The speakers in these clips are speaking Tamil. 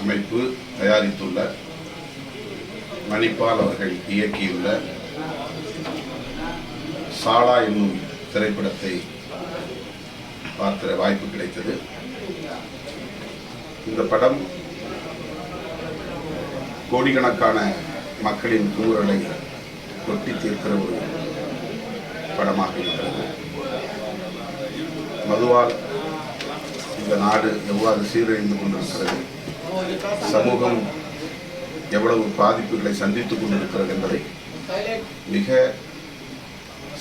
அமைப்பு தயாரித்துள்ள மணிப்பால் அவர்கள் இயக்கியுள்ள சாலா என்னும் திரைப்படத்தை பார்க்கிற வாய்ப்பு கிடைத்தது. இந்த படம் கோடிக்கணக்கான மக்களின் தூரலை கொட்டி தீர்க்கிற ஒரு படமாக இருக்கிறது. மதுவால் இந்த நாடு எவ்வாறு சீரழிந்து கொண்டிருக்கிறது, சமூகம் எவ்வளவு பாதிப்புகளை சந்தித்துக் கொண்டிருக்கிறது என்பதை மிக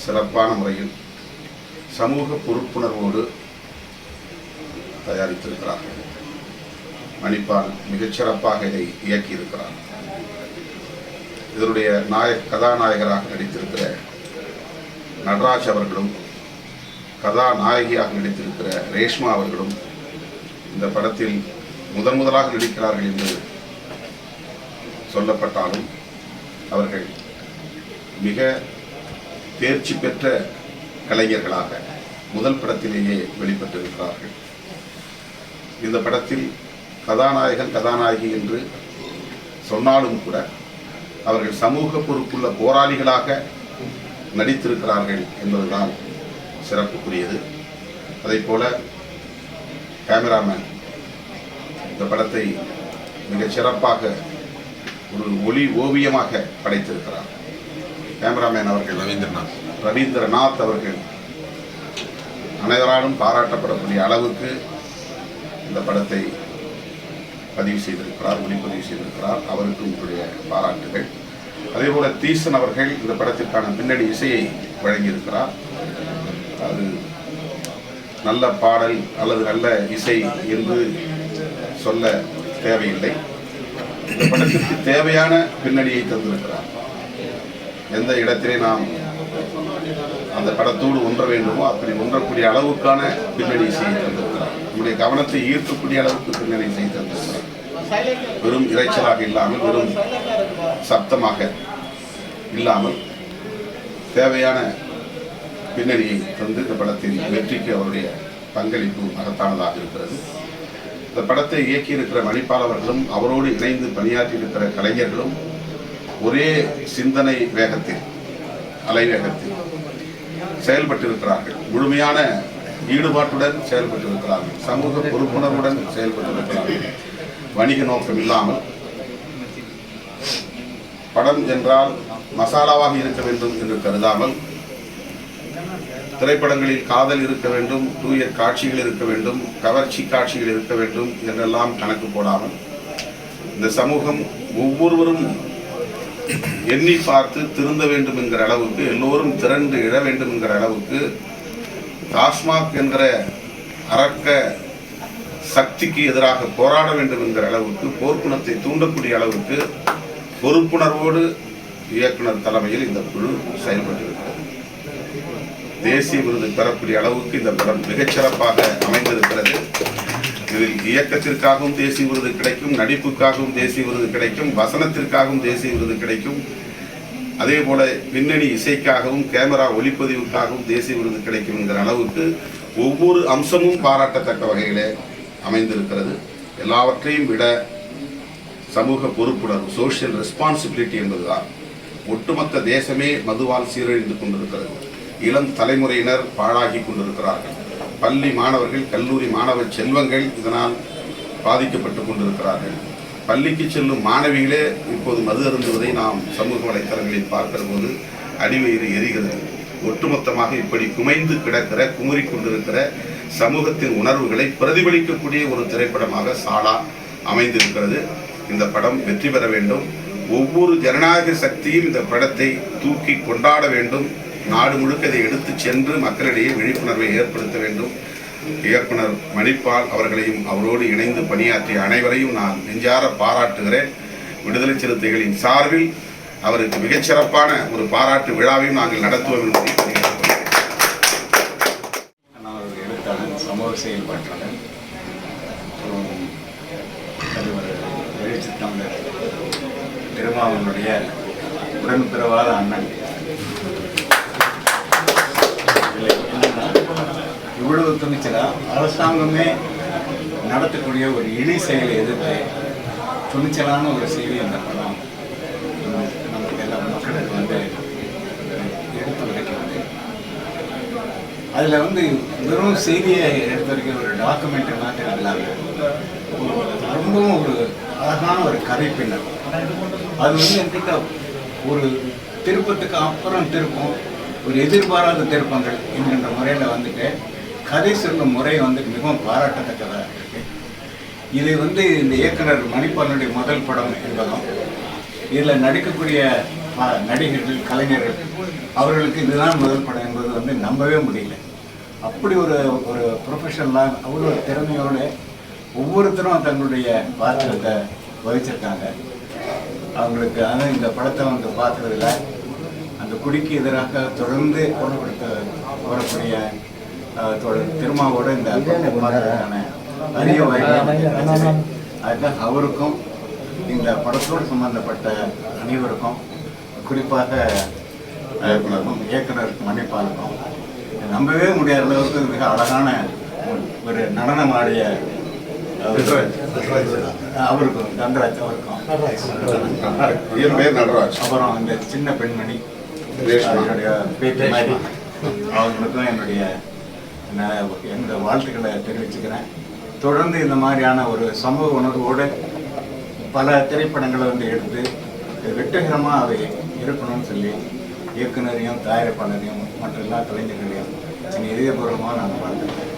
சிறப்பான முறையில் சமூக பொறுப்புணர்வோடு தயாரித்திருக்கிறார்கள். மணிப்பால் மிகச்சிறப்பாக இதை இயக்கியிருக்கிறார். இதனுடைய கதாநாயகராக நடித்திருக்கிற நடராஜ் அவர்களும் கதாநாயகியாக நடித்திருக்கிற ரேஷ்மா அவர்களும் இந்த படத்தில் முதலாக நடிக்கிறார்கள் என்று சொல்லப்பட்டாலும் அவர்கள் மிக தேர்ச்சி பெற்ற கலைஞர்களாக முதல் படத்திலேயே வெளிப்பட்டிருக்கிறார்கள். இந்த படத்தில் கதாநாயகன் கதாநாயகி என்று சொன்னாலும் கூட அவர்கள் சமூக பொறுப்புள்ள போராளிகளாக நடித்திருக்கிறார்கள் என்பதுதான் சிறப்புக்குரியது. அதை போல கேமராமேன் இந்த படத்தை மிகச் சிறப்பாக ஒரு ஒளி ஓவியமாக படைத்திருக்கிறார். கேமராமேன் அவர்கள் ரவீந்திரநாத் அவர்கள் அனைவராலும் பாராட்டப்படக்கூடிய அளவுக்கு இந்த படத்தை பதிவு செய்திருக்கிறார், ஒளிப்பதிவு செய்திருக்கிறார். அவருக்கு உங்களுடைய பாராட்டுகள். அதேபோல தீசன் அவர்கள் இந்த படத்திற்கான பின்னணி இசையை வழங்கியிருக்கிறார். அது நல்ல பாடல் அல்லது நல்ல இசை என்று சொல்ல தேவையில்லை. இந்த படத்திற்கு தேவையான பின்னணியை தந்திருக்கிறார். எந்த இடத்திலே நாம் அந்த படத்தோடு ஒன்ற வேண்டுமோ அப்படி ஒன்றக்கூடிய அளவுக்கான பின்னணி இசையை தந்திருக்கிறார். நம்முடைய கவனத்தை ஈர்க்கக்கூடிய அளவுக்கு பின்னணி இசையை தந்திருக்கிறார். வெறும் இறைச்சலாக இல்லாமல், வெறும் சப்தமாக இல்லாமல் தேவையான பின்னணியை தந்து இந்த படத்தின் வெற்றிக்கு அவருடைய பங்களிப்பு மகத்தானதாக இருக்கிறது. இந்த படத்தை இயக்கியிருக்கிற மணிப்பால் அவர்களும் அவரோடு இணைந்து பணியாற்றியிருக்கிற கலைஞர்களும் ஒரே சிந்தனை வேகத்தில், அலைவேகத்தில் செயல்பட்டிருக்கிறார்கள். முழுமையான ஈடுபாட்டுடன் செயல்பட்டிருக்கிறார்கள். சமூக பொறுப்புணர்வுடன் செயல்பட்டிருக்கிறார்கள். வணிக நோக்கம் இல்லாமல் படம் என்றால் மசாலாவாக இருக்க வேண்டும் என்று கருதாமல், திரைப்படங்களில் காதல் இருக்க வேண்டும், தூய காட்சிகள் இருக்க வேண்டும், கவர்ச்சி காட்சிகள் இருக்க வேண்டும் என்றெல்லாம் கணக்கு போடாமல், இந்த சமூகம் ஒவ்வொருவரும் எண்ணி பார்த்து திருந்த வேண்டும் என்கிற அளவுக்கு, எல்லோரும் திரண்டு இழ வேண்டும் என்கிற அளவுக்கு, டாஸ்மாக் என்கிற அரக்க சக்திக்கு எதிராக போராட வேண்டும் என்கிற அளவுக்கு, போர்க்குணத்தை தூண்டக்கூடிய அளவுக்கு பொறுப்புணர்வோடு இயக்குனர் தலைமையில் இந்த குழு செயல்பட்டிருக்கிறது. தேசிய விருது பெறக்கூடிய அளவுக்கு இந்த படம் மிகச்சிறப்பாக அமைந்திருக்கிறது. இதில் இயக்கத்திற்காகவும் தேசிய விருது கிடைக்கும், நடிப்புக்காகவும் தேசிய விருது கிடைக்கும், வசனத்திற்காகவும் தேசிய விருது கிடைக்கும். அதே போல பின்னணி இசைக்காகவும் கேமரா ஒளிப்பதிவுக்காகவும் தேசிய விருது கிடைக்கும் என்கிற அளவுக்கு ஒவ்வொரு அம்சமும் பாராட்டத்தக்க வகையிலே அமைந்திருக்கிறது. எல்லாவற்றையும் விட சமூக பொறுப்புணர்வு, சோஷியல் ரெஸ்பான்சிபிலிட்டி என்பதுதான். ஒட்டுமொத்த தேசமே மதுவால் சீரழிந்து கொண்டிருக்கிறது. இளம் தலைமுறையினர் பாழாகி கொண்டிருக்கிறார்கள். பள்ளி மாணவர்கள், கல்லூரி மாணவ செல்வங்கள் இதனால் பாதிக்கப்பட்டு கொண்டிருக்கிறார்கள். பள்ளிக்கு செல்லும் மாணவிகளே இப்போது மது அருந்துவதை நாம் சமூக வலைத்தளங்களில் பார்க்கிற போது அடிவயிறு எரிகிறது. ஒட்டுமொத்தமாக இப்படி குமைந்து கிடக்கிற, குமுறி கொண்டிருக்கிற சமூகத்தின் உணர்வுகளை பிரதிபலிக்கக்கூடிய ஒரு திரைப்படமாக சாலா அமைந்திருக்கிறது. இந்த படம் வெற்றி பெற வேண்டும். ஒவ்வொரு ஜனநாயக சக்தியும் இந்த படத்தை தூக்கி கொண்டாட வேண்டும். நாடு முழுக்க இதை எடுத்து சென்று மக்களிடையே விழிப்புணர்வை ஏற்படுத்த வேண்டும். இயக்குனர் மணிப்பால் அவர்களையும் அவரோடு இணைந்து பணியாற்றிய அனைவரையும் நான் நெஞ்சார பாராட்டுகிறேன். விடுதலை சிறுத்தைகளின் சார்பில் அவருக்கு மிகச்சிறப்பான ஒரு பாராட்டு விழாவையும் நாங்கள் நடத்துவோம் என்பதை எழுத்தாளர், சமூக செயல்பாட்டாளர், எழுச்சி தமிழர் திருமாவனுடைய உடன்பிறவாத அண்ணன். இவ்வளவு துணிச்சலா அரசாங்கமே நடத்தக்கூடிய ஒரு இழி செயலை எதிர்த்து துணிச்சலான ஒரு செய்தி இந்த படம் நமக்கு எல்லா மக்களுக்கு வந்து எடுத்து வைக்கிறது. அதில் வந்து வெறும் செய்தியை எடுத்து வைக்க ஒரு டாக்குமெண்ட் மாத்திரம் இல்லாமல் ரொம்பவும் ஒரு அழகான ஒரு கதை பின்னர். அது வந்து என்கிட்ட ஒரு திருப்பத்துக்கு அப்புறம் திருப்பம், ஒரு எதிர்பாராத திருப்பங்கள் என்கின்ற முறையில் வந்துட்டு கதை சொல்லும் முறை வந்து மிகவும் பாராட்டத்தக்கதாக இருக்கு. இது வந்து இந்த இயக்குனர் மணிப்பாலனுடைய முதல் படம் என்பதும் இதில் நடிக்கக்கூடிய நடிகர்கள், கலைஞர்கள் அவர்களுக்கு இதுதான் முதல் படம் என்பது வந்து நம்பவே முடியல. அப்படி ஒரு ப்ரொஃபஷனலாக அவ்வளோ திறமையோடு ஒவ்வொருத்தரும் தங்களுடைய பாத்திரத்தை வகிச்சிருக்காங்க. அவங்களுக்கு ஆனால் இந்த படத்தை வந்து பார்க்குறதுல அந்த குடிக்கு எதிராக தொடர்ந்து போடக்கூடிய திருமாவோட இந்த படத்தை பார்க்கறதுக்கான அரிய வாய்ப்பு. அதுக்காக அவருக்கும் இந்த படத்தோடு சம்பந்தப்பட்ட அனைவருக்கும், குறிப்பாக இயக்குனர் மணிப்பாலுக்கும் நம்பவே முடியாத அளவுக்கு மிக அழகான ஒரு நடனம் ஆடிய அவருக்கும், தங்கராஜ் அவருக்கும், அப்புறம் இந்த சின்ன பெண்மணி என்னுடைய பேட்டி மாதிரி அவங்களுக்கும் என்னுடைய வாழ்த்துக்களை தெரிவிச்சுக்கிறேன். தொடர்ந்து இந்த மாதிரியான ஒரு சமூக உணர்வோடு பல திரைப்படங்களை வந்து எடுத்து வெற்றிகரமாக அவை இருக்கணும்னு சொல்லி இயக்குனரையும், தயாரிப்பாளரையும் மற்ற எல்லா கலைஞர்களையும் இதயபூர்வமாக நான் வாழ்த்துக்கிறேன்.